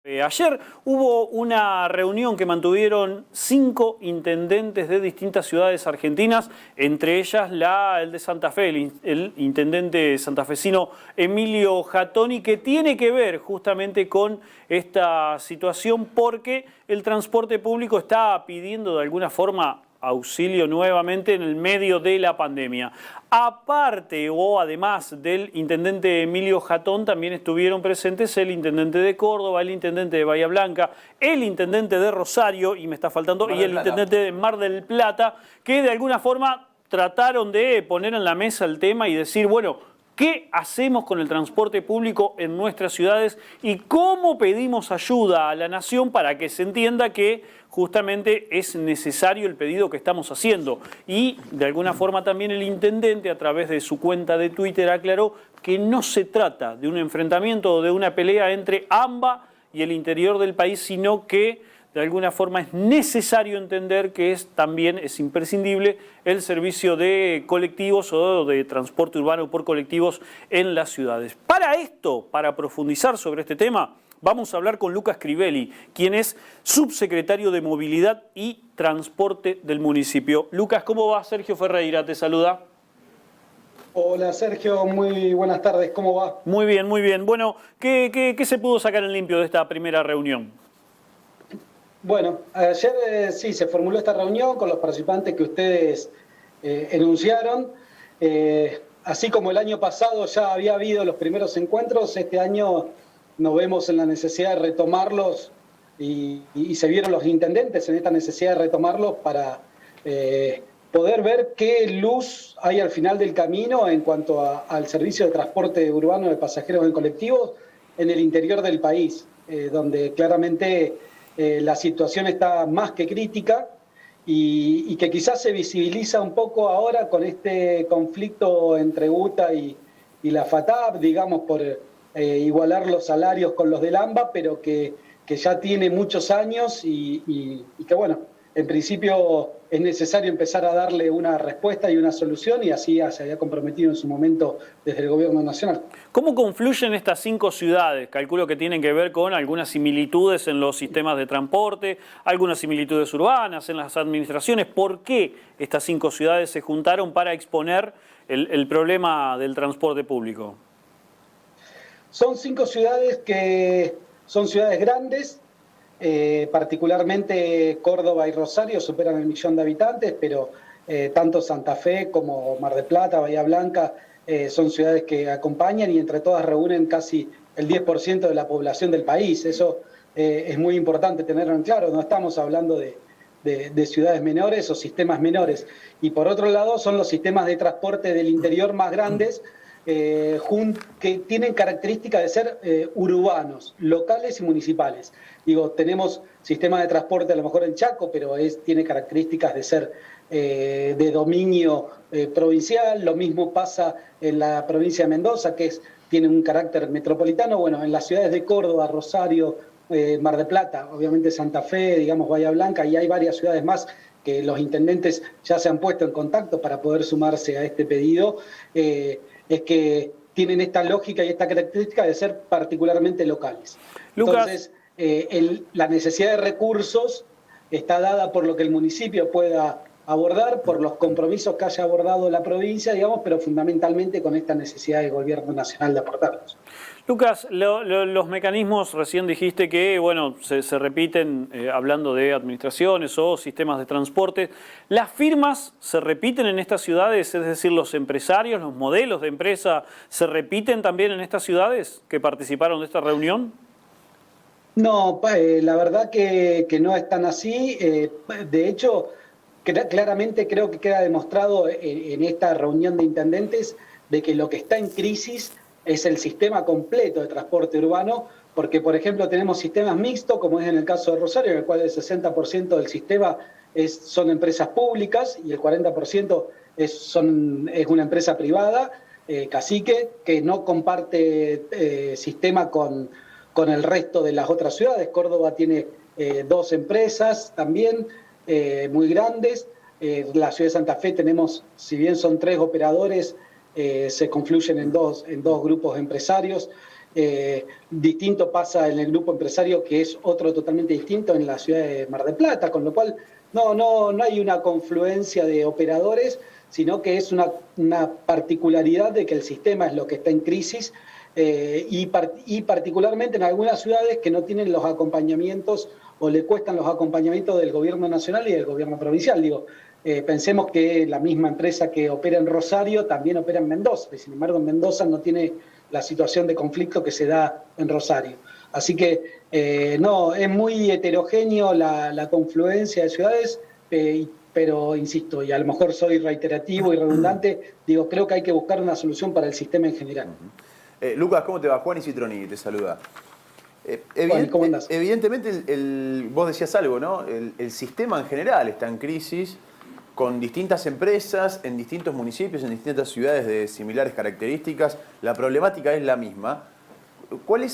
Ayer hubo una reunión que mantuvieron 5 intendentes de distintas ciudades argentinas, entre ellas el de Santa Fe, el intendente santafesino Emilio Jatoni, que tiene que ver justamente con esta situación porque el transporte público está pidiendo de alguna forma auxilio nuevamente en el medio de la pandemia. Aparte o además del intendente Emilio Jatoni, también estuvieron presentes el intendente de Córdoba, el intendente de Bahía Blanca, el intendente de Rosario, y me está faltando, y el intendente de Mar del Plata, que de alguna forma trataron de poner en la mesa el tema y decir, bueno, ¿qué hacemos con el transporte público en nuestras ciudades y cómo pedimos ayuda a la nación para que se entienda que justamente es necesario el pedido que estamos haciendo? Y de alguna forma también el intendente, a través de su cuenta de Twitter, aclaró que no se trata de un enfrentamiento o de una pelea entre AMBA y el interior del país, sino que de alguna forma es necesario entender que también es imprescindible el servicio de colectivos o de transporte urbano por colectivos en las ciudades. Para esto, para profundizar sobre este tema, vamos a hablar con Lucas Crivelli, quien es subsecretario de Movilidad y Transporte del municipio. Lucas, ¿cómo va? Sergio Ferreira te saluda. Hola Sergio, muy buenas tardes, ¿cómo va? Muy bien, muy bien. Bueno, ¿qué se pudo sacar en limpio de esta primera reunión? Bueno, ayer sí se formuló esta reunión con los participantes que ustedes enunciaron. Así como el año pasado ya había habido los primeros encuentros, este año nos vemos en la necesidad de retomarlos y se vieron los intendentes en esta necesidad de retomarlos para poder ver qué luz hay al final del camino en cuanto al servicio de transporte urbano de pasajeros en colectivos en el interior del país, donde claramente la situación está más que crítica y que quizás se visibiliza un poco ahora con este conflicto entre UTA y la FATAP, digamos, por igualar los salarios con los del AMBA, pero que ya tiene muchos años y que, bueno, en principio es necesario empezar a darle una respuesta y una solución, y así se había comprometido en su momento desde el gobierno nacional. ¿Cómo confluyen estas 5 ciudades? Calculo que tienen que ver con algunas similitudes en los sistemas de transporte, algunas similitudes urbanas, en las administraciones. ¿Por qué estas 5 ciudades se juntaron para exponer el problema del transporte público? Son 5 ciudades que son ciudades grandes. Particularmente Córdoba y Rosario superan el 1.000.000 de habitantes, pero tanto Santa Fe como Mar del Plata, Bahía Blanca, son ciudades que acompañan y entre todas reúnen casi el 10% de la población del país. Eso es muy importante tenerlo en claro, no estamos hablando de ciudades menores o sistemas menores. Y por otro lado son los sistemas de transporte del interior más grandes, que tienen características de ser urbanos, locales y municipales. Digo, tenemos sistemas de transporte a lo mejor en Chaco, pero tiene características de ser de dominio provincial. Lo mismo pasa en la provincia de Mendoza, que tiene un carácter metropolitano. Bueno, en las ciudades de Córdoba, Rosario, Mar del Plata, obviamente Santa Fe, digamos Bahía Blanca, y hay varias ciudades más que los intendentes ya se han puesto en contacto para poder sumarse a este pedido. Es que tienen esta lógica y esta característica de ser particularmente locales. Lucas. Entonces, la necesidad de recursos está dada por lo que el municipio pueda abordar, por los compromisos que haya abordado la provincia, digamos, pero fundamentalmente con esta necesidad del gobierno nacional de aportarlos. Lucas, los mecanismos, recién dijiste que bueno, se repiten hablando de administraciones o sistemas de transporte. ¿Las firmas se repiten en estas ciudades? Es decir, los empresarios, los modelos de empresa, ¿se repiten también en estas ciudades que participaron de esta reunión? No, la verdad que no es tan así. De hecho, claramente creo que queda demostrado en esta reunión de intendentes de que lo que está en crisis es el sistema completo de transporte urbano, porque, por ejemplo, tenemos sistemas mixtos, como es en el caso de Rosario, en el cual el 60% del sistema son empresas públicas y el 40% es una empresa privada, Cacique, que no comparte sistema con el resto de las otras ciudades. Córdoba tiene 2 empresas también muy grandes. La ciudad de Santa Fe tenemos, si bien son 3 operadores, se confluyen en dos grupos empresarios. Distinto pasa en el grupo empresario, que es otro totalmente distinto en la ciudad de Mar del Plata, con lo cual no hay una confluencia de operadores, sino que es una particularidad de que el sistema es lo que está en crisis, y particularmente en algunas ciudades que no tienen los acompañamientos o le cuestan los acompañamientos del gobierno nacional y del gobierno provincial. Digo, pensemos que la misma empresa que opera en Rosario también opera en Mendoza, y sin embargo en Mendoza no tiene la situación de conflicto que se da en Rosario. Así que no, es muy heterogéneo la confluencia de ciudades, pero insisto, y a lo mejor soy reiterativo y redundante, digo, creo que hay que buscar una solución para el sistema en general. Lucas, ¿cómo te va? Juan Citroni te saluda. Juan, ¿cómo andás? Evidentemente, vos decías algo, ¿no? El sistema en general está en crisis, con distintas empresas en distintos municipios, en distintas ciudades de similares características. La problemática es la misma. ¿Por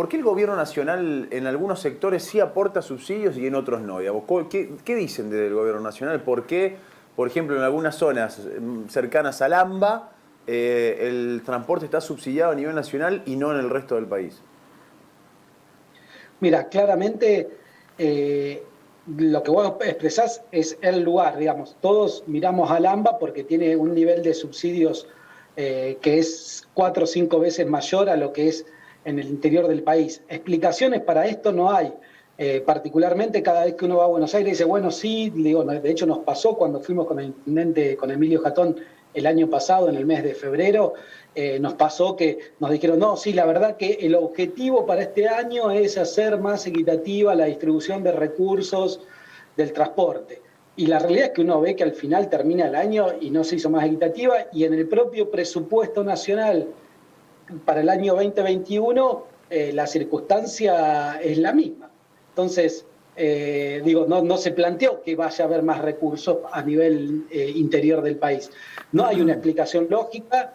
qué el gobierno nacional en algunos sectores sí aporta subsidios y en otros no? Digamos, ¿qué dicen del gobierno nacional? ¿Por qué, por ejemplo, en algunas zonas cercanas al AMBA el transporte está subsidiado a nivel nacional y no en el resto del país? Mira, claramente lo que vos expresás es el lugar, digamos. Todos miramos al AMBA porque tiene un nivel de subsidios que es 4 o 5 veces mayor a lo que es en el interior del país. Explicaciones para esto no hay. Particularmente cada vez que uno va a Buenos Aires dice, bueno, sí, digo, de hecho nos pasó cuando fuimos con el intendente, con Emilio Jatón, el año pasado, en el mes de febrero, nos pasó que nos dijeron, no, sí, la verdad que el objetivo para este año es hacer más equitativa la distribución de recursos del transporte. Y la realidad es que uno ve que al final termina el año y no se hizo más equitativa, y en el propio presupuesto nacional para el año 2021 la circunstancia es la misma. Entonces, digo, no se planteó que vaya a haber más recursos a nivel interior del país. No hay una explicación lógica,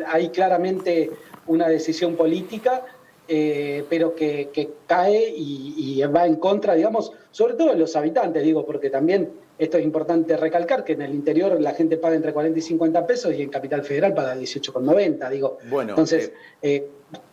hay claramente una decisión política, pero que cae y va en contra, digamos, sobre todo de los habitantes, digo, porque también esto es importante recalcar, que en el interior la gente paga entre 40 y 50 pesos y en Capital Federal paga 18,90, digo. Bueno, entonces,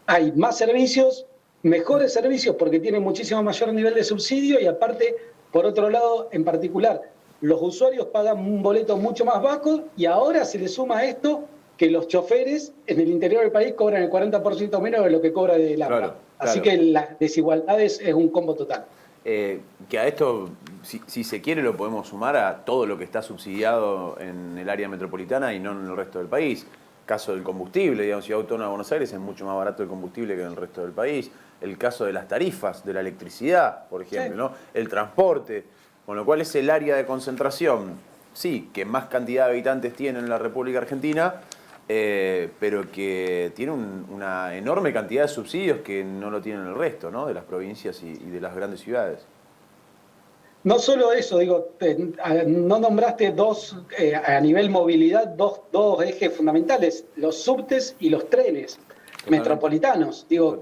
hay más servicios, mejores servicios porque tienen muchísimo mayor nivel de subsidio, y aparte, por otro lado, en particular, los usuarios pagan un boleto mucho más bajo, y ahora se le suma a esto que los choferes en el interior del país cobran el 40% menos de lo que cobra de la AMBA. Así que las desigualdades es un combo total. Que a esto, si se quiere, lo podemos sumar a todo lo que está subsidiado en el área metropolitana y no en el resto del país. Caso del combustible, digamos, Ciudad Autónoma de Buenos Aires es mucho más barato el combustible que en el resto del país. El caso de las tarifas, de la electricidad, por ejemplo, ¿no? El transporte, con lo cual es el área de concentración, sí, que más cantidad de habitantes tiene en la República Argentina, pero que tiene una enorme cantidad de subsidios que no lo tienen el resto, ¿no? De las provincias y de las grandes ciudades. No solo eso, digo, no nombraste a nivel movilidad, dos ejes fundamentales, los subtes y los trenes metropolitanos. Digo,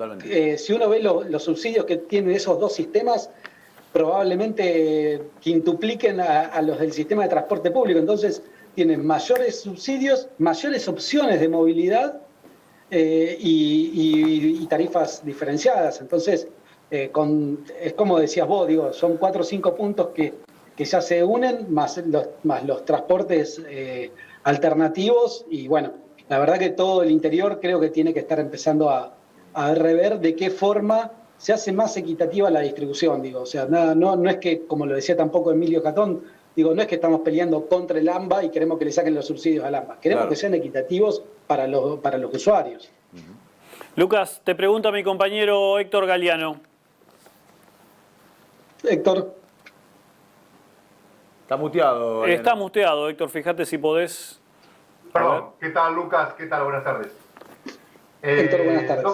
si uno ve los subsidios que tienen esos dos sistemas, probablemente quintupliquen a los del sistema de transporte público. Entonces, tienen mayores subsidios, mayores opciones de movilidad y tarifas diferenciadas. Entonces, es como decías vos, digo, son 4 o 5 puntos que ya se unen, más los transportes alternativos, y bueno, la verdad que todo el interior creo que tiene que estar empezando a rever de qué forma se hace más equitativa la distribución, digo, o sea, no es que, como lo decía tampoco Emilio Jatón, digo, no es que estamos peleando contra el AMBA y queremos que le saquen los subsidios al AMBA, queremos que sean equitativos para los usuarios. Lucas, te pregunta mi compañero Héctor Galeano. Héctor. Está muteado. Está muteado, Héctor, fíjate si podés. Perdón, ¿qué tal, Lucas? ¿Qué tal? Buenas tardes. Héctor, buenas tardes.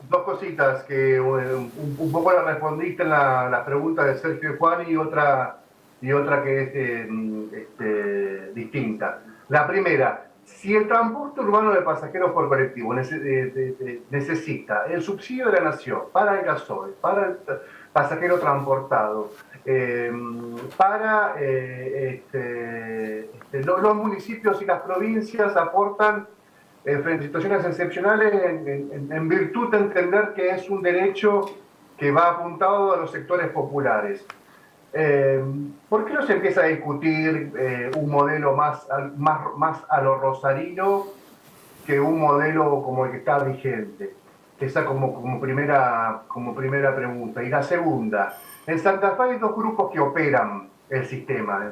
Dos cositas que un poco la respondiste en la pregunta de Sergio y Juan, y otra que es distinta. La primera, si el transporte urbano de pasajeros por colectivo necesita el subsidio de la nación para el gasoil, para el pasajero transportado, para los municipios y las provincias aportan frente a situaciones excepcionales en virtud de entender que es un derecho que va apuntado a los sectores populares. ¿Por qué no se empieza a discutir un modelo más a lo rosarino que un modelo como el que está vigente? Esa como primera pregunta. Y la segunda, en Santa Fe hay dos grupos que operan el sistema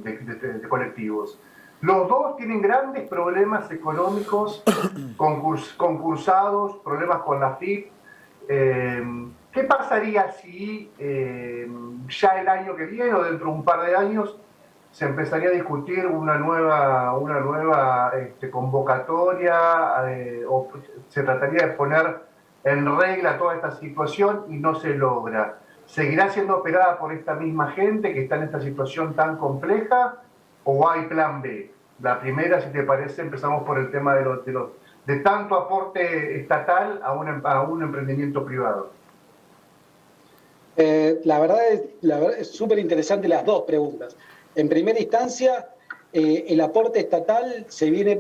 de colectivos. Los dos tienen grandes problemas económicos, concursados, problemas con la FIP. ¿Qué pasaría si ya el año que viene o dentro de un par de años se empezaría a discutir una nueva convocatoria o se trataría de poner en regla toda esta situación y no se logra? ¿Seguirá siendo operada por esta misma gente que está en esta situación tan compleja o hay plan B? La primera, si te parece, empezamos por el tema de tanto aporte estatal a un emprendimiento privado. La verdad es súper interesante las dos preguntas. En primera instancia, el aporte estatal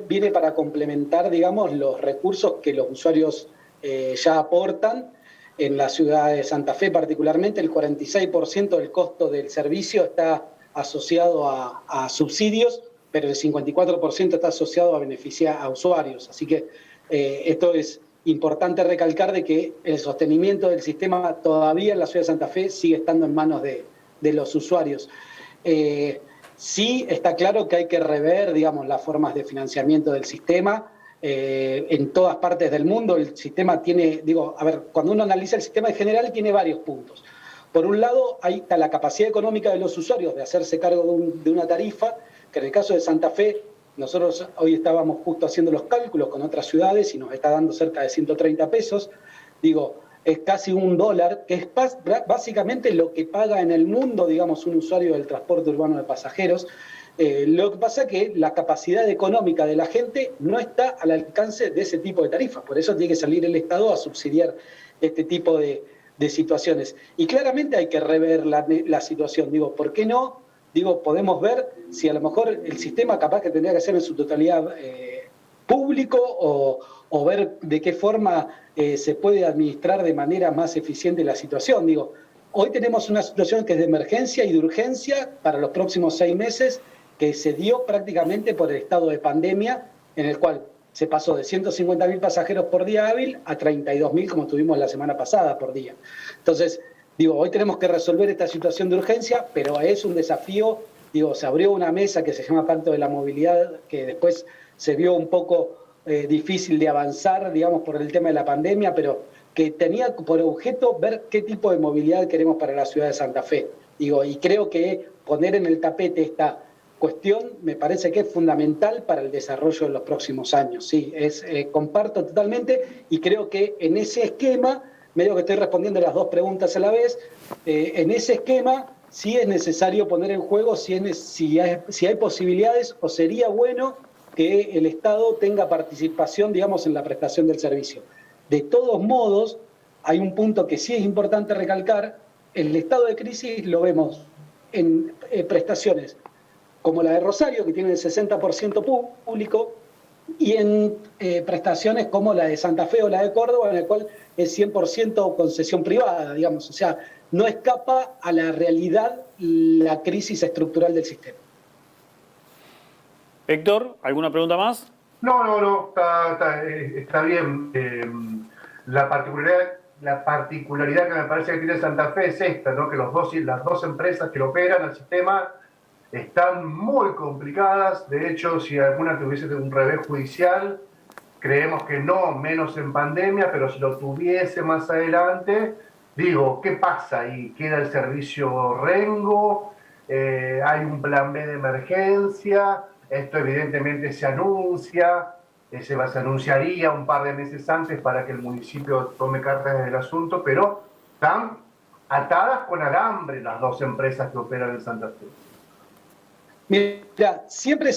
viene para complementar, digamos, los recursos que los usuarios ya aportan. En la ciudad de Santa Fe particularmente, el 46% del costo del servicio está asociado a subsidios, pero el 54% está asociado a beneficiar a usuarios. Así que esto es importante recalcar de que el sostenimiento del sistema todavía en la ciudad de Santa Fe sigue estando en manos de los usuarios. Sí está claro que hay que rever, digamos, las formas de financiamiento del sistema. En todas partes del mundo el sistema tiene, cuando uno analiza el sistema en general tiene varios puntos. Por un lado, ahí está la capacidad económica de los usuarios de hacerse cargo de una tarifa, que en el caso de Santa Fe, nosotros hoy estábamos justo haciendo los cálculos con otras ciudades y nos está dando cerca de 130 pesos. Es casi $1, que es básicamente lo que paga en el mundo, digamos, un usuario del transporte urbano de pasajeros. Lo que pasa es que la capacidad económica de la gente no está al alcance de ese tipo de tarifas. Por eso tiene que salir el Estado a subsidiar este tipo de situaciones. Y claramente hay que rever la situación. ¿Por qué no? Podemos ver si a lo mejor el sistema capaz que tendría que ser en su totalidad público o ver de qué forma se puede administrar de manera más eficiente la situación. Hoy tenemos una situación que es de emergencia y de urgencia para los próximos 6 meses, que se dio prácticamente por el estado de pandemia, en el cual se pasó de 150.000 pasajeros por día hábil a 32.000, como tuvimos la semana pasada por día. Entonces, hoy tenemos que resolver esta situación de urgencia, pero es un desafío. Se abrió una mesa que se llama Pacto de la Movilidad, que después se vio un poco difícil de avanzar, por el tema de la pandemia, pero que tenía por objeto ver qué tipo de movilidad queremos para la ciudad de Santa Fe. Y creo que poner en el tapete esta cuestión me parece que es fundamental para el desarrollo de los próximos años. Sí, comparto totalmente y creo que en ese esquema, medio que estoy respondiendo las dos preguntas a la vez, en ese esquema sí es necesario poner en juego si hay posibilidades o sería bueno que el Estado tenga participación, en la prestación del servicio. De todos modos, hay un punto que sí es importante recalcar: el estado de crisis lo vemos en prestaciones como la de Rosario, que tiene el 60% público, y en prestaciones como la de Santa Fe o la de Córdoba, en la cual es 100% concesión privada, O sea, no escapa a la realidad la crisis estructural del sistema. Héctor, ¿alguna pregunta más? No, está bien. La particularidad que me parece que tiene Santa Fe es esta, ¿no? Que las dos empresas que lo operan el sistema están muy complicadas. De hecho, si alguna tuviese un revés judicial, creemos que no, menos en pandemia, pero si lo tuviese más adelante, ¿qué pasa ahí? ¿Queda el servicio rengo? ¿Hay un plan B de emergencia? Esto evidentemente se anunciaría un par de meses antes para que el municipio tome cartas del asunto, pero están atadas con alambre las dos empresas que operan en Santa Fe. Mira, siempre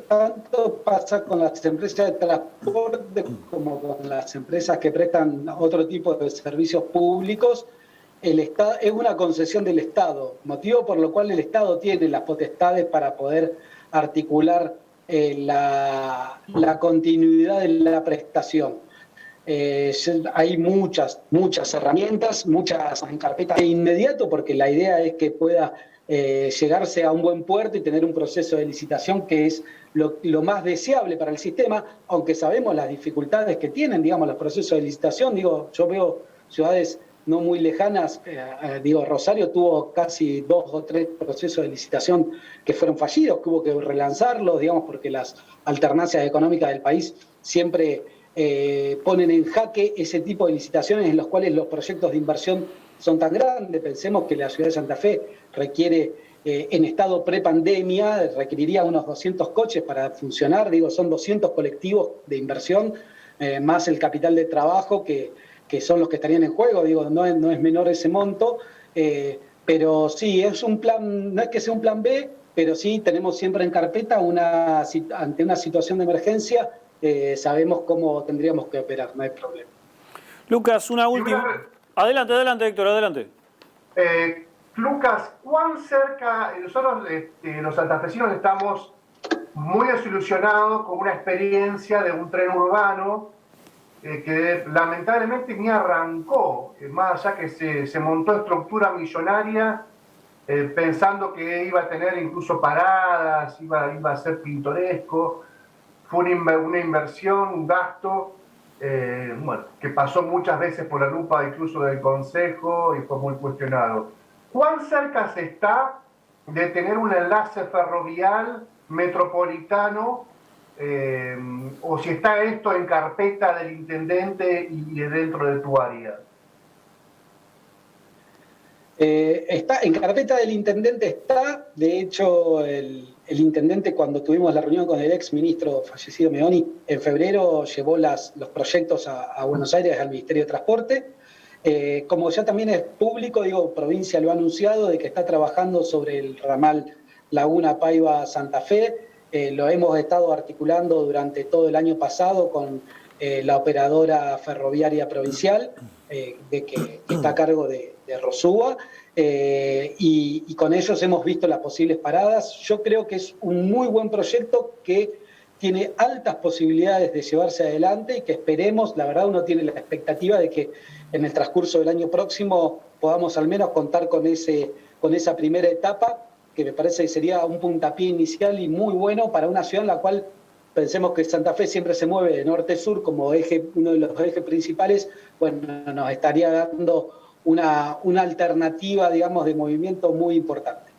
tanto pasa con las empresas de transporte como con las empresas que prestan otro tipo de servicios públicos. El Estado es una concesión del Estado, motivo por lo cual el Estado tiene las potestades para poder articular la continuidad de la prestación. Hay muchas herramientas, muchas en carpeta de inmediato, porque la idea es que pueda llegarse a un buen puerto y tener un proceso de licitación que es lo más deseable para el sistema, aunque sabemos las dificultades que tienen, digamos, los procesos de licitación. Digo, yo veo ciudades no muy lejanas, Rosario tuvo casi 2 o 3 procesos de licitación que fueron fallidos, que hubo que relanzarlos, digamos, porque las alternancias económicas del país siempre ponen en jaque ese tipo de licitaciones en los cuales los proyectos de inversión son tan grandes. Pensemos que la ciudad de Santa Fe requiere, en estado prepandemia, requeriría unos 200 coches para funcionar, son 200 colectivos de inversión, más el capital de trabajo que son los que estarían en juego, no es menor ese monto, pero sí, es un plan, no es que sea un plan B, pero sí tenemos siempre en carpeta ante una situación de emergencia, sabemos cómo tendríamos que operar, no hay problema. Lucas, una última. Adelante, Héctor, adelante. Lucas, ¿cuán cerca? Nosotros, los santafesinos, estamos muy desilusionados con una experiencia de un tren urbano que lamentablemente ni arrancó, más allá que se montó estructura millonaria pensando que iba a tener incluso paradas, iba a ser pintoresco. Fue una inversión, un gasto, que pasó muchas veces por la lupa incluso del Consejo y fue muy cuestionado. ¿Cuán cerca se está de tener un enlace ferrovial metropolitano, o si está esto en carpeta del intendente y dentro de tu área? Está en carpeta del intendente, de hecho el intendente, cuando tuvimos la reunión con el ex ministro fallecido Meoni, en febrero llevó los proyectos a Buenos Aires, al Ministerio de Transporte. Como ya también es público, provincia lo ha anunciado, de que está trabajando sobre el ramal Laguna Paiva Santa Fe. Lo hemos estado articulando durante todo el año pasado con la operadora ferroviaria provincial, que está a cargo de Rosúa, y con ellos hemos visto las posibles paradas. Yo creo que es un muy buen proyecto que tiene altas posibilidades de llevarse adelante y que esperemos, la verdad uno tiene la expectativa de que en el transcurso del año próximo podamos al menos contar con esa primera etapa, que me parece que sería un puntapié inicial y muy bueno para una ciudad en la cual pensemos que Santa Fe siempre se mueve de norte-sur como uno de los ejes principales. Bueno, nos estaría dando una alternativa, de movimiento muy importante.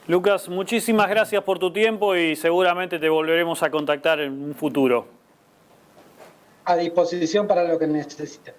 Lucas, muchísimas gracias por tu tiempo y seguramente te volveremos a contactar en un futuro. A disposición para lo que necesiten.